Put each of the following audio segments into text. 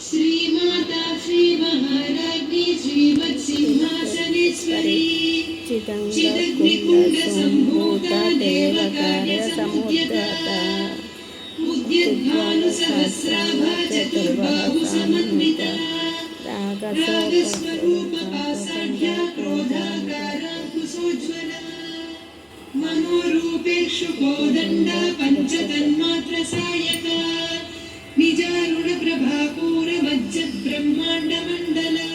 श्रीमाता श्री महाराज्ञी श्रीमत्सिंहासनेश्वरी चिदग्निकुण्ड सम्भूता देवकार्यसमुद्यता उद्यद्भानुसहस्राभा चतुर्बाहु समन्विता रागस्वरूपपासाढ्या क्रोधाकाराङ्कुशोज्ज्वला मनोरूपेषु कोदण्डा पञ्चतन्मात्रसायका निजारुणप्रभापूरमज्जद्ब्रह्माण्डमण्डला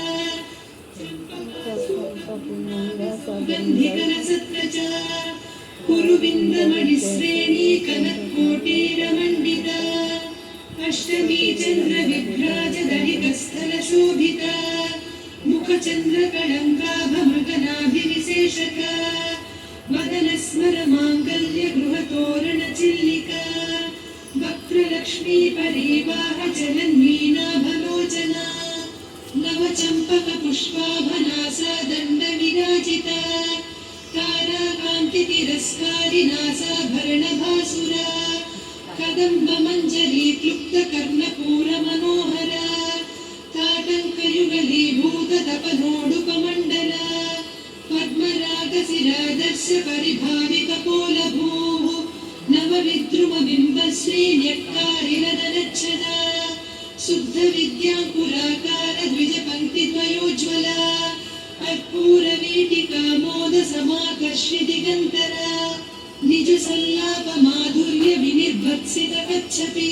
गन्धिकरसत्रचा कुरुविन्दमणिश्रेणी कनत्कोटीरमण्डिता अष्टमी चन्द्रविभ्राजदलिकस्थलशोभिता मुखचन्द्रकलङ्काभमृगनाभिविशेषका वदनस्मरमाङ्गल्यगृहतोरणचिल्लिका वक्त्रलक्ष्मी परिवाहचलन्मीनाभलोचना नवचम्पकपुष्पाभनासा दण्डविराजिता ताराकान्तितिरस्कारिनासाभरणभासुरा कदम्बमञ्जरी क्लुप्तकर्णपूरमनोहरा ताटङ्कयुगलीभूततपनोडुकमण्डला पद्मरागशिरादर्श परिभाविकपोलभूः नवविद्रुमबिम्बश्रीन्यक्कारिरदनच्छदा शुद्धविद्याङ्कुराकार द्विजपङ्क्तिद्वयोज्ज्वला कर्पूरवीटिका मोदसमाकर्षि दिगन्तरा निजसल्लापमाधुर्य विनिर्भत्सितकच्छपि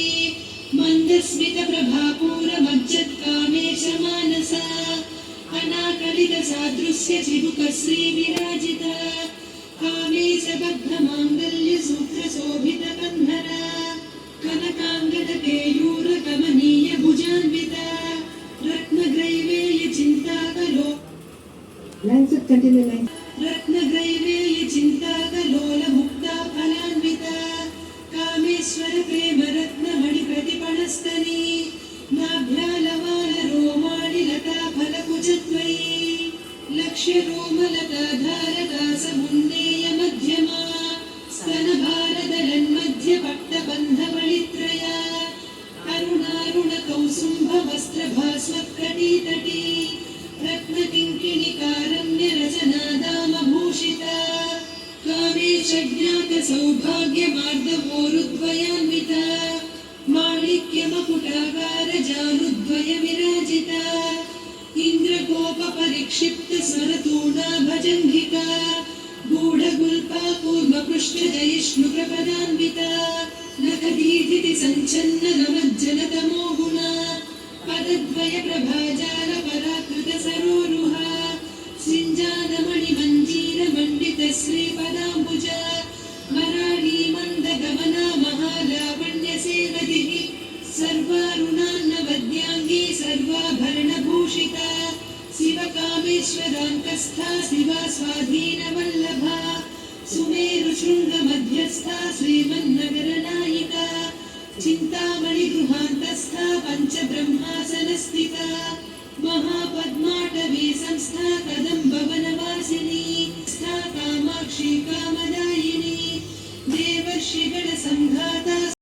मन्दस्मितप्रभापूरमज्जत्कामेशमानसा अनाकलितसादृश्य चिबुकश्रीविराजिता कामेशबद्धमाङ्गल्यसूत्रशोभितकन्धरा कनकाङ्गदकेयूरकमनीयभुजान्विता रत्नग्रैवेयचिन्ताकलो रत्नग्रैवेयचिन्ताकलोलमुक्ता फलान्विता कामेश्वरप्रेमरत्नमणिप्रतिपणस्तनी नाभ्यालवालरोमाणिलता फलकुजद्वयी लक्ष्यरोमलताधारका समुन्नेयमध्यमा स्तनभारदलन्मध्यपट्टबन्धवळित्रया अरुणारुणकौसुम्भवस्त्रभास्वत्कटीतटी रत्नकिङ्किणिकारम्यरचनादामभूषिता कामेशज्ञातसौभाग्यमार्दवोरुद्वयान्विता माणिक्यमकुटाकारजानुद्वयविराजिता इन्द्रगोपपरिक्षिप्तस्वरतूणा भजङ्घिका गूढगुल्पा कूर्मपृष्ठजयिष्णुप्रपदान्विता नखदीधिति सञ्चन्ननमज्जलतमो गुणा पदद्वयप्रभाजालपराकृतसरोरुहा सिञ्जानमणिमञ्जीरमण्डितश्रीपदाम्बुजा मराळीमन्दगमना महालावण्यसेवदिः सर्वारुणान्नवद्याङ्गी सर्वाभरणभूषिता शिवकामेश्वराङ्कस्था शिवा स्वाधीनवल्लभा सुमेरुशृङ्गमध्यस्था श्रीमन्नगरनायिका चिन्तामणिगृहान्तस्था पञ्चब्रह्मासनस्थिता महापद्माटवी संस्था कदम्बवनवासिनी स्था कामाक्षी कामदायिनी देवर्षिगणसङ्घाता